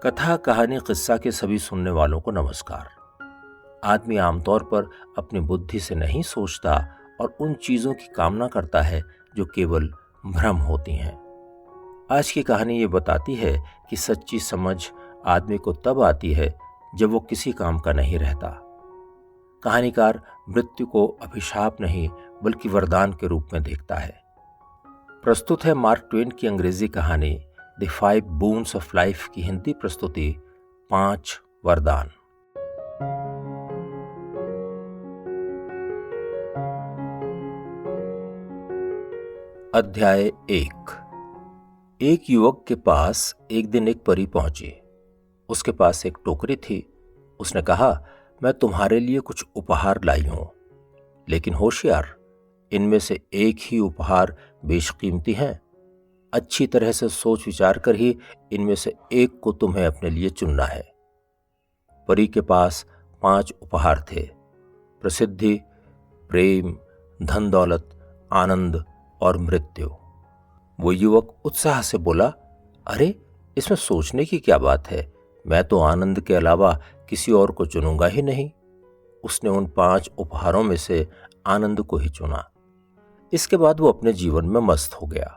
कथा कहानी किस्सा के सभी सुनने वालों को नमस्कार। आदमी आमतौर पर अपनी बुद्धि से नहीं सोचता और उन चीजों की कामना करता है जो केवल भ्रम होती हैं। आज की कहानी ये बताती है कि सच्ची समझ आदमी को तब आती है जब वो किसी काम का नहीं रहता। कहानीकार मृत्यु को अभिशाप नहीं बल्कि वरदान के रूप में देखता है। प्रस्तुत है मार्क ट्वेन की अंग्रेजी कहानी द 5 बून्स ऑफ लाइफ की हिंदी प्रस्तुति 5 वरदान। अध्याय 1। एक युवक के पास एक दिन एक परी पहुंची। उसके पास एक टोकरी थी। उसने कहा, मैं तुम्हारे लिए कुछ उपहार लाई हूं, लेकिन होशियार, इनमें से एक ही उपहार बेशकीमती है। अच्छी तरह से सोच विचार कर ही इनमें से एक को तुम्हें अपने लिए चुनना है। परी के पास 5 उपहार थे: प्रसिद्धि, प्रेम, धन दौलत, आनंद और मृत्यु। वो युवक उत्साह से बोला, अरे, इसमें सोचने की क्या बात है, मैं तो आनंद के अलावा किसी और को चुनूंगा ही नहीं। उसने उन 5 उपहारों में से आनंद को ही चुना। इसके बाद वो अपने जीवन में मस्त हो गया।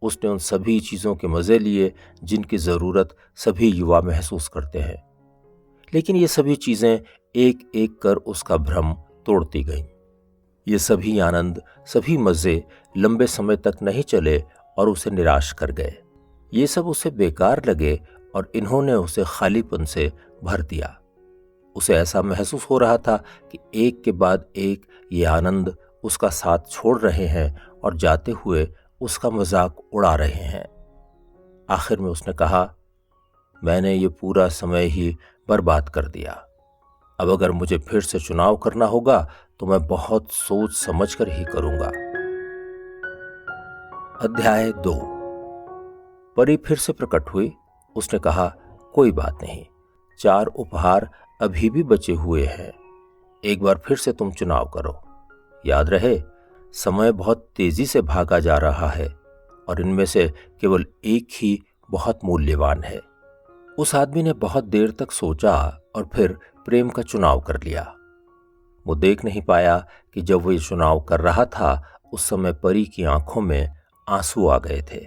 उसने उन सभी चीजों के मजे लिए जिनकी जरूरत सभी युवा महसूस करते हैं, लेकिन ये सभी चीजें एक एक कर उसका भ्रम तोड़ती गईं। ये सभी आनंद, सभी मजे लंबे समय तक नहीं चले और उसे निराश कर गए। ये सब उसे बेकार लगे और इन्होंने उसे खालीपन से भर दिया। उसे ऐसा महसूस हो रहा था कि एक के बाद एक ये आनंद उसका साथ छोड़ रहे हैं और जाते हुए उसका मजाक उड़ा रहे हैं। आखिर में उसने कहा, मैंने ये पूरा समय ही बर्बाद कर दिया। अब अगर मुझे फिर से चुनाव करना होगा तो मैं बहुत सोच समझकर ही करूंगा। अध्याय 2। परी फिर से प्रकट हुई। उसने कहा, कोई बात नहीं, 4 उपहार अभी भी बचे हुए हैं। एक बार फिर से तुम चुनाव करो। याद रहे, समय बहुत तेजी से भागा जा रहा है और इनमें से केवल एक ही बहुत मूल्यवान है। उस आदमी ने बहुत देर तक सोचा और फिर प्रेम का चुनाव कर लिया। वो देख नहीं पाया कि जब वो ये चुनाव कर रहा था उस समय परी की आंखों में आंसू आ गए थे।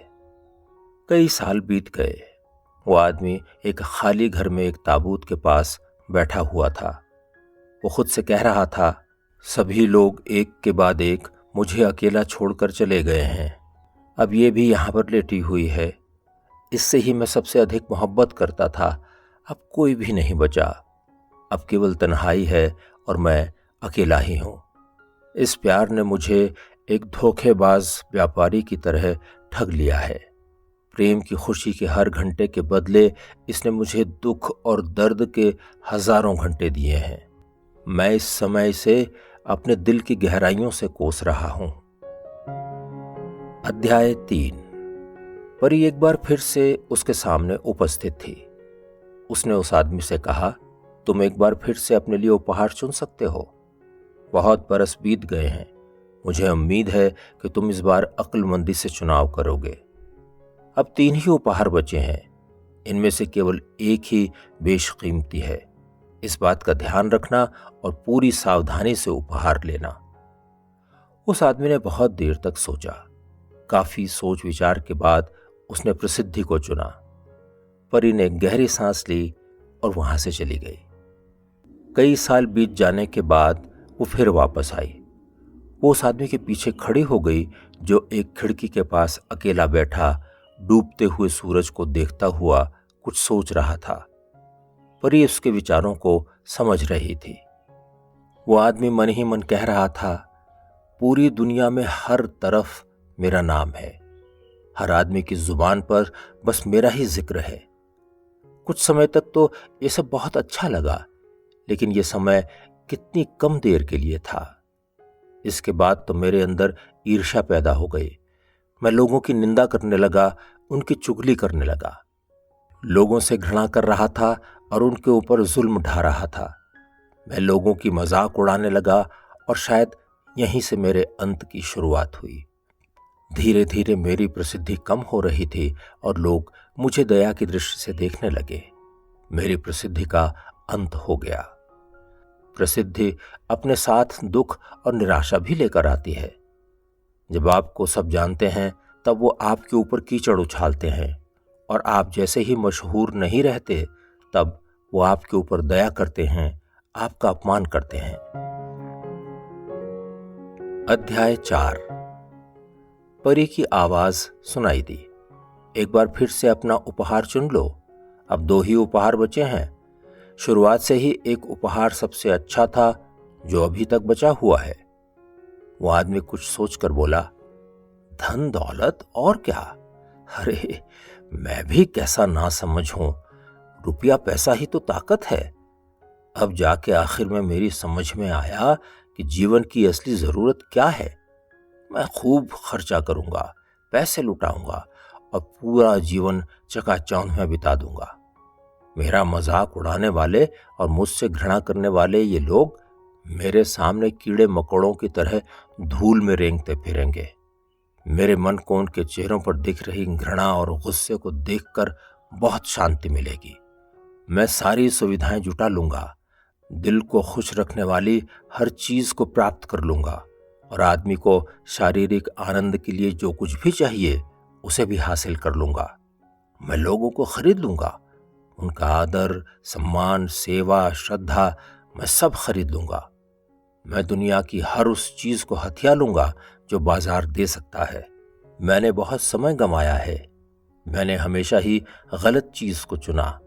कई साल बीत गए। वो आदमी एक खाली घर में एक ताबूत के पास बैठा हुआ था। वो खुद से कह रहा था, सभी लोग एक के बाद एक मुझे अकेला छोड़कर चले गए हैं। अब ये भी यहां पर लेटी हुई है। इससे ही मैं सबसे अधिक मोहब्बत करता था। अब कोई भी नहीं बचा। अब केवल तन्हाई है और मैं अकेला ही हूं। इस प्यार ने मुझे एक धोखेबाज व्यापारी की तरह ठग लिया है। प्रेम की खुशी के हर घंटे के बदले इसने मुझे दुख और दर्द के हजारों घंटे दिए हैं। मैं इस समय से अपने दिल की गहराइयों से कोस रहा हूं। अध्याय 3। परी एक बार फिर से उसके सामने उपस्थित थी। उसने उस आदमी से कहा, तुम एक बार फिर से अपने लिए उपहार चुन सकते हो। बहुत बरस बीत गए हैं। मुझे उम्मीद है कि तुम इस बार अक्लमंदी से चुनाव करोगे। अब 3 ही उपहार बचे हैं। इनमें से केवल एक ही बेशकीमती है। इस बात का ध्यान रखना और पूरी सावधानी से उपहार लेना। उस आदमी ने बहुत देर तक सोचा। काफी सोच विचार के बाद उसने प्रसिद्धि को चुना। परी ने गहरी सांस ली और वहां से चली गई। कई साल बीत जाने के बाद वो फिर वापस आई। वो उस आदमी के पीछे खड़ी हो गई जो एक खिड़की के पास अकेला बैठा डूबते हुए सूरज को देखता हुआ कुछ सोच रहा था। परी उसके विचारों को समझ रही थी। वो आदमी मन ही मन कह रहा था, पूरी दुनिया में हर तरफ मेरा नाम है। हर आदमी की जुबान पर बस मेरा ही जिक्र है। कुछ समय तक तो ये सब बहुत अच्छा लगा, लेकिन ये समय कितनी कम देर के लिए था। इसके बाद तो मेरे अंदर ईर्ष्या पैदा हो गई। मैं लोगों की निंदा करने लगा, उनकी चुगली करने लगा। लोगों से घृणा कर रहा था और उनके ऊपर जुल्म ढा रहा था। मैं लोगों की मजाक उड़ाने लगा और शायद यहीं से मेरे अंत की शुरुआत हुई। धीरे धीरे मेरी प्रसिद्धि कम हो रही थी और लोग मुझे दया की दृष्टि से देखने लगे। मेरी प्रसिद्धि का अंत हो गया। प्रसिद्धि अपने साथ दुख और निराशा भी लेकर आती है। जब आपको सब जानते हैं तब वो आपके ऊपर कीचड़ उछालते हैं, और आप जैसे ही मशहूर नहीं रहते तब वो आपके ऊपर दया करते हैं, आपका अपमान करते हैं। अध्याय 4। परी की आवाज सुनाई दी, एक बार फिर से अपना उपहार चुन लो। अब 2 ही उपहार बचे हैं। शुरुआत से ही एक उपहार सबसे अच्छा था जो अभी तक बचा हुआ है। वो आदमी कुछ सोचकर बोला, धन दौलत और क्या? अरे मैं भी कैसा ना समझ हूं, रुपया पैसा ही तो ताकत है। अब जाके आखिर में मेरी समझ में आया कि जीवन की असली जरूरत क्या है। मैं खूब खर्चा करूंगा, पैसे लुटाऊंगा और पूरा जीवन चकाचौंध में बिता दूंगा। मेरा मजाक उड़ाने वाले और मुझसे घृणा करने वाले ये लोग मेरे सामने कीड़े मकोड़ों की तरह धूल में रेंगते फिरेंगे। मेरे मन को उनके चेहरों पर दिख रही घृणा और गुस्से को देखकर बहुत शांति मिलेगी। मैं सारी सुविधाएं जुटा लूंगा, दिल को खुश रखने वाली हर चीज को प्राप्त कर लूंगा, और आदमी को शारीरिक आनंद के लिए जो कुछ भी चाहिए उसे भी हासिल कर लूंगा। मैं लोगों को खरीद लूंगा, उनका आदर, सम्मान, सेवा, श्रद्धा मैं सब खरीद लूंगा। मैं दुनिया की हर उस चीज को हथिया लूंगा जो बाजार दे सकता है। मैंने बहुत समय गंवाया है। मैंने हमेशा ही गलत चीज को चुना,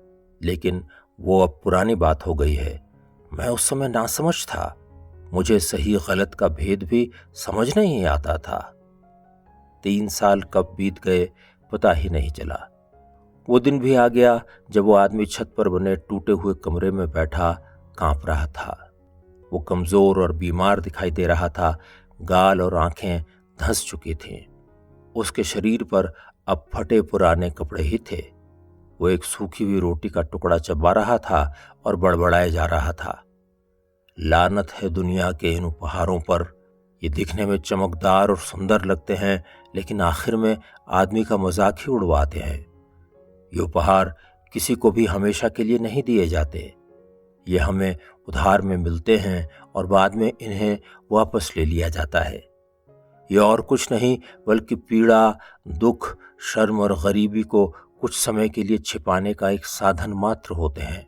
लेकिन वो अब पुरानी बात हो गई है। मैं उस समय नासमझ था, मुझे सही गलत का भेद भी समझ नहीं आता था। 3 साल कब बीत गए पता ही नहीं चला। वो दिन भी आ गया जब वो आदमी छत पर बने टूटे हुए कमरे में बैठा कांप रहा था। वो कमजोर और बीमार दिखाई दे रहा था, गाल और आंखें धंस चुकी थीं। उसके शरीर पर अब फटे पुराने कपड़े ही थे। वो एक सूखी हुई रोटी का टुकड़ा चबा रहा था और बड़बड़ाए जा रहा था, लानत है दुनिया के इन उपहारों पर। ये दिखने में चमकदार और सुंदर लगते हैं, लेकिन आखिर में आदमी का मजाक ही उड़वाते हैं। ये उपहार किसी को भी हमेशा के लिए नहीं दिए जाते। ये हमें उधार में मिलते हैं और बाद में इन्हें वापस ले लिया जाता है। ये और कुछ नहीं बल्कि पीड़ा, दुख, शर्म और गरीबी को कुछ समय के लिए छिपाने का एक साधन मात्र होते हैं।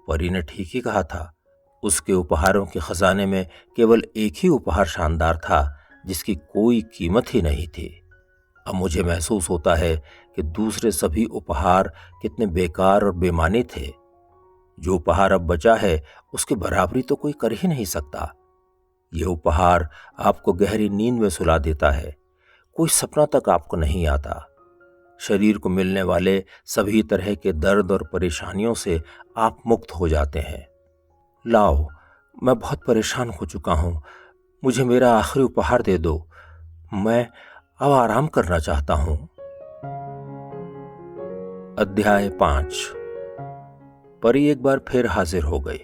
परी ने ठीक ही कहा था। उसके उपहारों के खजाने में केवल एक ही उपहार शानदार था जिसकी कोई कीमत ही नहीं थी। अब मुझे महसूस होता है कि दूसरे सभी उपहार कितने बेकार और बेमानी थे। जो उपहार अब बचा है उसकी बराबरी तो कोई कर ही नहीं सकता। यह उपहार आपको गहरी नींद में सुला देता है, कोई सपना तक आपको नहीं आता। शरीर को मिलने वाले सभी तरह के दर्द और परेशानियों से आप मुक्त हो जाते हैं। लाओ, मैं बहुत परेशान हो चुका हूं, मुझे मेरा आखिरी उपहार दे दो। मैं अब आराम करना चाहता हूं। अध्याय 5। परी एक बार फिर हाजिर हो गई।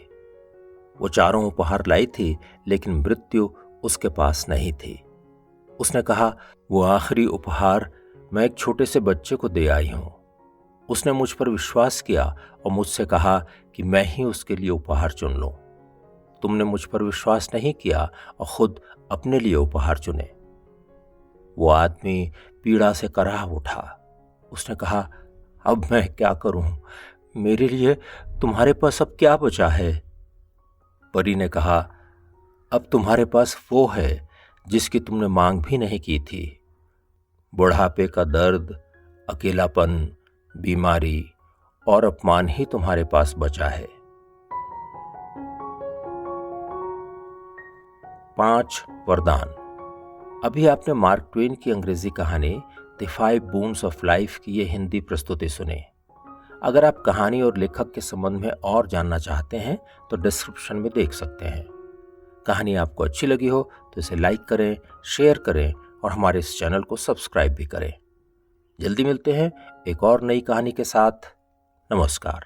वो चारों उपहार लाई थी, लेकिन मृत्यु उसके पास नहीं थी। उसने कहा, वो आखिरी उपहार मैं एक छोटे से बच्चे को दे आई हूं। उसने मुझ पर विश्वास किया और मुझसे कहा कि मैं ही उसके लिए उपहार चुन लूं। तुमने मुझ पर विश्वास नहीं किया और खुद अपने लिए उपहार चुने। वो आदमी पीड़ा से कराह उठा। उसने कहा, अब मैं क्या करूं? मेरे लिए तुम्हारे पास अब क्या बचा है? परी ने कहा, अब तुम्हारे पास वो है जिसकी तुमने मांग भी नहीं की थी। बुढ़ापे का दर्द, अकेलापन, बीमारी और अपमान ही तुम्हारे पास बचा है। 5 वरदान। अभी आपने मार्क ट्वेन की अंग्रेजी कहानी द 5 बून्स ऑफ लाइफ की ये हिंदी प्रस्तुति सुनी। अगर आप कहानी और लेखक के संबंध में और जानना चाहते हैं तो डिस्क्रिप्शन में देख सकते हैं। कहानी आपको अच्छी लगी हो तो इसे लाइक करें, शेयर करें और हमारे इस चैनल को सब्सक्राइब भी करें। जल्दी मिलते हैं एक और नई कहानी के साथ। नमस्कार।